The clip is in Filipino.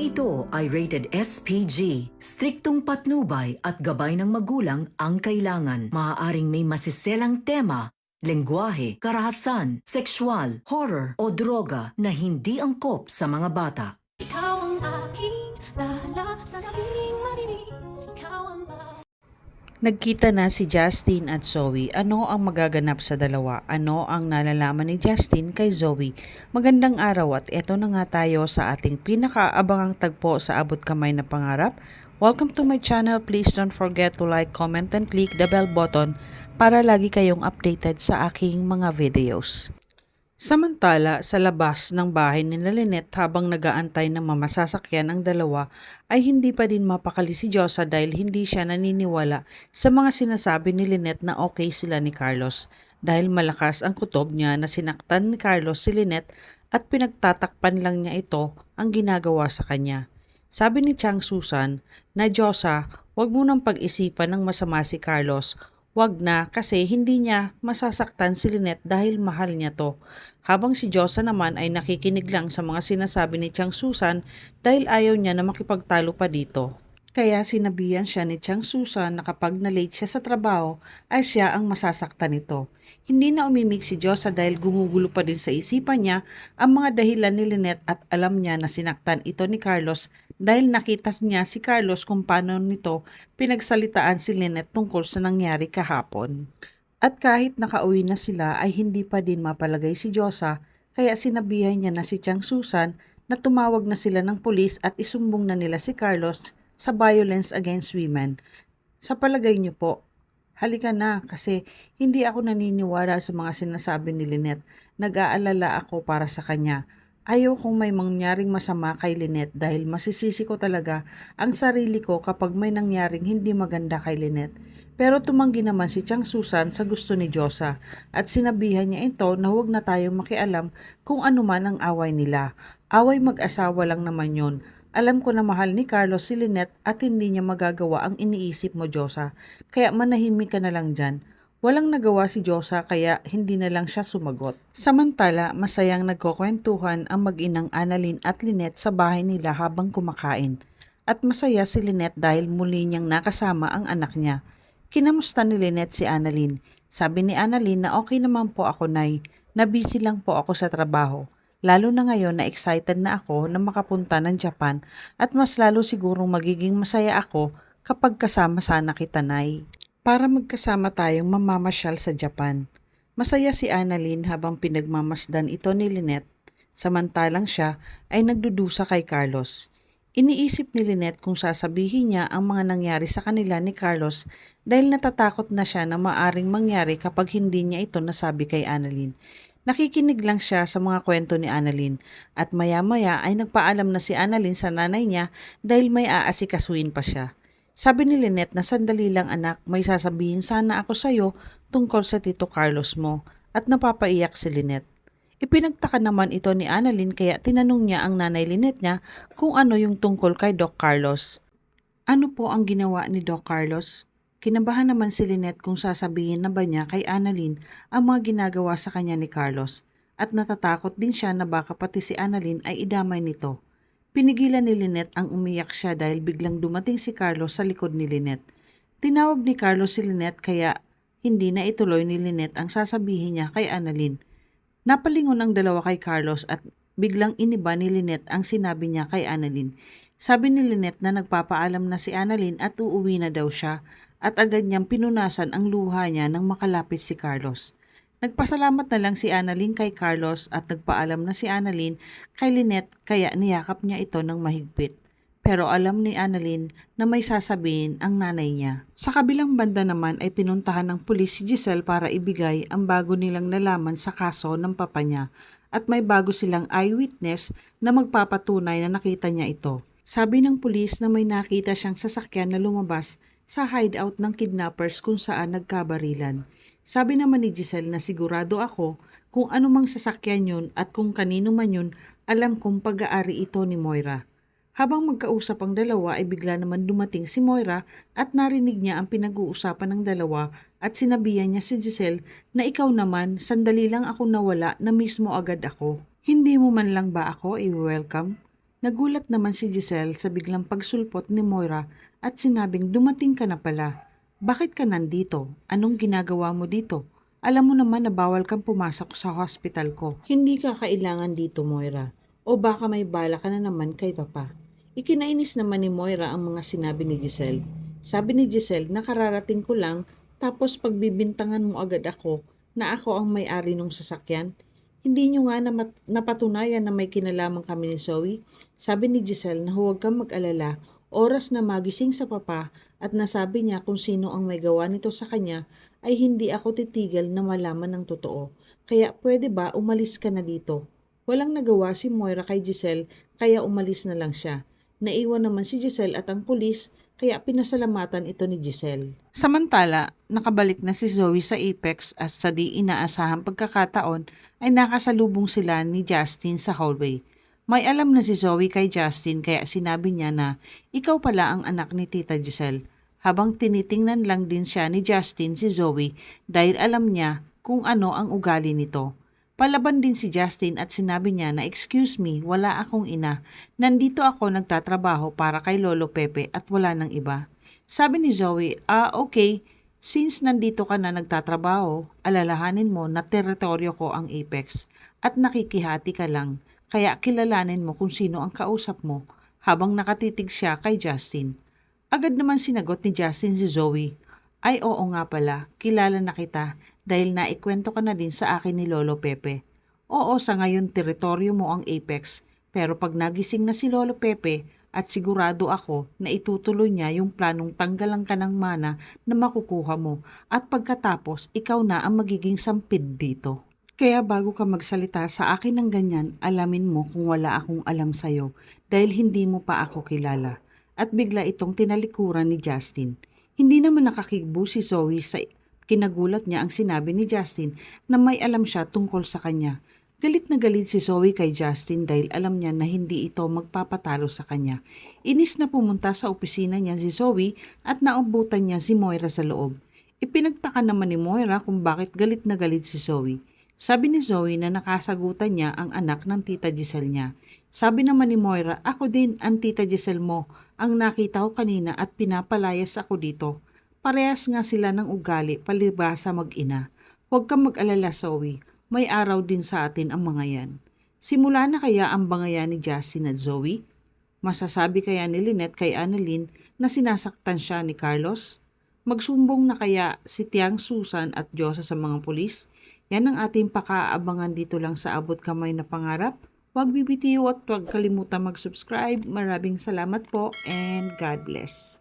Programang ito ay rated SPG. Striktong patnubay at gabay ng magulang ang kailangan. Maaaring may masiselang tema, lengguwahe, karahasan, sexual, horror o droga na hindi angkop sa mga bata. Ikaw ang aking dala sa gabing madilim. Ikaw ang Nagkita na si Justin at Zoe. Ano ang magaganap sa dalawa? Ano ang nalalaman ni Justin kay Zoe? Magandang araw at eto na nga tayo sa ating pinakaabangang tagpo sa Abot Kamay na Pangarap. Welcome to my channel. Please don't forget to like, comment, and click the bell button para lagi kayong updated sa aking mga videos. Samantala, sa labas ng bahay ni Lynette habang nagaantay ng mamasasakyan ang dalawa ay hindi pa din mapakali si Josa dahil hindi siya naniniwala sa mga sinasabi ni Lynette na okay sila ni Carlos. Dahil malakas ang kutob niya na sinaktan ni Carlos si Lynette at pinagtatakpan lang niya ito ang ginagawa sa kanya. Sabi ni Chang Susan na Josa, huwag mo nang pag-isipan ng masama si Carlos. Wag na kasi hindi niya masasaktan si Lynette dahil mahal niya to. Habang si Josa naman ay nakikinig lang sa mga sinasabi ni Chang Susan dahil ayaw niya na makipagtalo pa dito. Kaya sinabihan siya ni Chang Susan na kapag na-late siya sa trabaho ay siya ang masasaktan nito. Hindi na umimik si Josa dahil gumugulo pa din sa isipan niya ang mga dahilan ni Lynette at alam niya na sinaktan ito ni Carlos dahil nakita niya si Carlos kung paano nito pinagsalitaan si Lynette tungkol sa nangyari kahapon. At kahit nakauwi na sila ay hindi pa din mapalagay si Josa kaya sinabihan niya na si Chang Susan na tumawag na sila ng pulis at isumbong na nila si Carlos sa violence against women. Sa palagay niyo po, halika na kasi hindi ako naniniwala sa mga sinasabi ni Lynette. Nag-aalala ako para sa kanya. Ayaw kong may mangyaring masama kay Lynette dahil masisisi ko talaga ang sarili ko kapag may nangyaring hindi maganda kay Lynette. Pero tumanggi naman si Chang Susan sa gusto ni Josa at sinabihan niya ito na huwag na tayong makialam kung ano man ang away nila. Away mag-asawa lang naman yon. Alam ko na mahal ni Carlos si Lynette at hindi niya magagawa ang iniisip mo, Josa. Kaya manahimik ka na lang dyan. Walang nagawa si Josa kaya hindi na lang siya sumagot. Samantala, masayang nagkukwentuhan ang mag-inang Annalyn at Lynette sa bahay nila habang kumakain. At masaya si Lynette dahil muli niyang nakasama ang anak niya. Kinamusta ni Lynette si Annalyn? Sabi ni Annalyn na okay naman po ako, Nay. Na busy lang po ako sa trabaho. Lalo na ngayon na excited na ako na makapunta ng Japan at mas lalo sigurong magiging masaya ako kapag kasama sana kita, Nay. Para magkasama tayong mamamasyal sa Japan. Masaya si Annalyn habang pinagmamasdan ito ni Lynette. Samantalang siya ay nagdudusa kay Carlos. Iniisip ni Lynette kung sasabihin niya ang mga nangyari sa kanila ni Carlos dahil natatakot na siya na maaring mangyari kapag hindi niya ito nasabi kay Annalyn. Nakikinig lang siya sa mga kwento ni Annalyn at maya-maya ay nagpaalam na si Annalyn sa nanay niya dahil may aasikasuin pa siya. Sabi ni Lynette na sandali lang anak, may sasabihin sana ako sa'yo tungkol sa Tito Carlos mo at napapaiyak si Lynette. Ipinagtaka naman ito ni Annalyn kaya tinanong niya ang nanay Lynette niya kung ano yung tungkol kay Doc Carlos. Ano po ang ginawa ni Doc Carlos? Kinabahan naman si Lynette kung sasabihin na ba niya kay Annalyn ang mga ginagawa sa kanya ni Carlos at natatakot din siya na baka pati si Annalyn ay idamay nito. Pinigilan ni Lynette ang umiyak siya dahil biglang dumating si Carlos sa likod ni Lynette. Tinawag ni Carlos si Lynette kaya hindi na ituloy ni Lynette ang sasabihin niya kay Annalyn. Napalingon ang dalawa kay Carlos at biglang iniba ni Lynette ang sinabi niya kay Annalyn. Sabi ni Lynette na nagpapaalam na si Annalyn at uuwi na daw siya at agad niyang pinunasan ang luha niya nang makalapit si Carlos. Nagpasalamat na lang si Annalyn kay Carlos at nagpaalam na si Annalyn kay Lynette kaya niyakap niya ito ng mahigpit. Pero alam ni Annalyn na may sasabihin ang nanay niya. Sa kabilang banda naman ay pinuntahan ng pulis si Giselle para ibigay ang bago nilang nalaman sa kaso ng papa niya at may bago silang eyewitness na magpapatunay na nakita niya ito. Sabi ng pulis na may nakita siyang sasakyan na lumabas sa hideout ng kidnappers kung saan nagkabarilan. Sabi naman ni Giselle na sigurado ako kung anumang sasakyan yun at kung kanino man yun, alam kong pag-aari ito ni Moira. Habang magkausap ang dalawa ay bigla naman dumating si Moira at narinig niya ang pinag-uusapan ng dalawa at sinabihan niya si Giselle na ikaw naman, sandali lang ako nawala na mismo agad ako. Hindi mo man lang ba ako i-welcome? Nagulat naman si Giselle sa biglang pagsulpot ni Moira at sinabing dumating ka na pala. Bakit ka nandito? Anong ginagawa mo dito? Alam mo naman na bawal kang pumasok sa hospital ko. Hindi ka kailangan dito, Moira. O baka may bala ka na naman kay Papa. Ikinainis naman ni Moira ang mga sinabi ni Giselle. Sabi ni Giselle, nakararating ko lang tapos pagbibintangan mo agad ako na ako ang may-ari ng sasakyan. Hindi nyo nga napatunayan na may kinalaman kami ni Zoe. Sabi ni Giselle na huwag kang mag-alala, oras na magising sa Papa at nasabi niya kung sino ang may gawa nito sa kanya ay hindi ako titigil na malaman ng totoo. Kaya pwede ba umalis ka na dito? Walang nagawa si Moira kay Giselle kaya umalis na lang siya. Naiwan naman si Giselle at ang pulis kaya pinasalamatan ito ni Giselle. Samantala, nakabalik na si Zoe sa Apex at sa di inaasahang pagkakataon ay nakasalubong sila ni Justin sa hallway. May alam na si Zoe kay Justin kaya sinabi niya na ikaw pala ang anak ni Tita Giselle. Habang tinitingnan lang din siya ni Justin si Zoe dahil alam niya kung ano ang ugali nito. Palaban din si Justin at sinabi niya na excuse me, wala akong ina. Nandito ako nagtatrabaho para kay Lolo Pepe at wala nang iba. Sabi ni Zoe, okay. Since nandito ka na nagtatrabaho, alalahanin mo na teritoryo ko ang Apex at nakikihati ka lang. Kaya kilalanin mo kung sino ang kausap mo habang nakatitig siya kay Justin. Agad naman sinagot ni Justin si Zoe. Ay oo nga pala, kilala na kita dahil naikwento ka na din sa akin ni Lolo Pepe. Oo, sa ngayon teritoryo mo ang Apex, pero pag nagising na si Lolo Pepe at sigurado ako na itutuloy niya yung planong tanggalan ka ng mana na makukuha mo at pagkatapos ikaw na ang magiging sampid dito. Kaya bago ka magsalita sa akin ng ganyan, alamin mo kung wala akong alam sa'yo dahil hindi mo pa ako kilala. At bigla itong tinalikuran ni Justin. Hindi naman nakakigbo si Zoe sa kinagulat niya ang sinabi ni Justin na may alam siya tungkol sa kanya. Galit na galit si Zoe kay Justin dahil alam niya na hindi ito magpapatalo sa kanya. Inis na pumunta sa opisina niya si Zoe at naumbutan niya si Moira sa loob. Ipinagtaka naman ni Moira kung bakit galit na galit si Zoe. Sabi ni Zoe na nakasagutan niya ang anak ng Tita Giselle niya. Sabi naman ni Moira, ako din ang Tita Giselle mo. Ang nakita ko kanina at pinapalayas ako dito. Parehas nga sila ng ugali, palibhasa mag-ina. Huwag kang mag-alala, Zoe. May araw din sa atin ang mga yan. Simula na kaya ang bangayan ni Justin at Zoe? Masasabi kaya ni Lynette kay Annalyn na sinasaktan siya ni Carlos? Magsumbong na kaya si Tiang Susan at Diyosa sa mga pulis? Yan ang ating pakaabangan dito lang sa Abot Kamay na Pangarap. Huwag bibitiw at huwag kalimutan mag-subscribe. Maraming salamat po and God bless.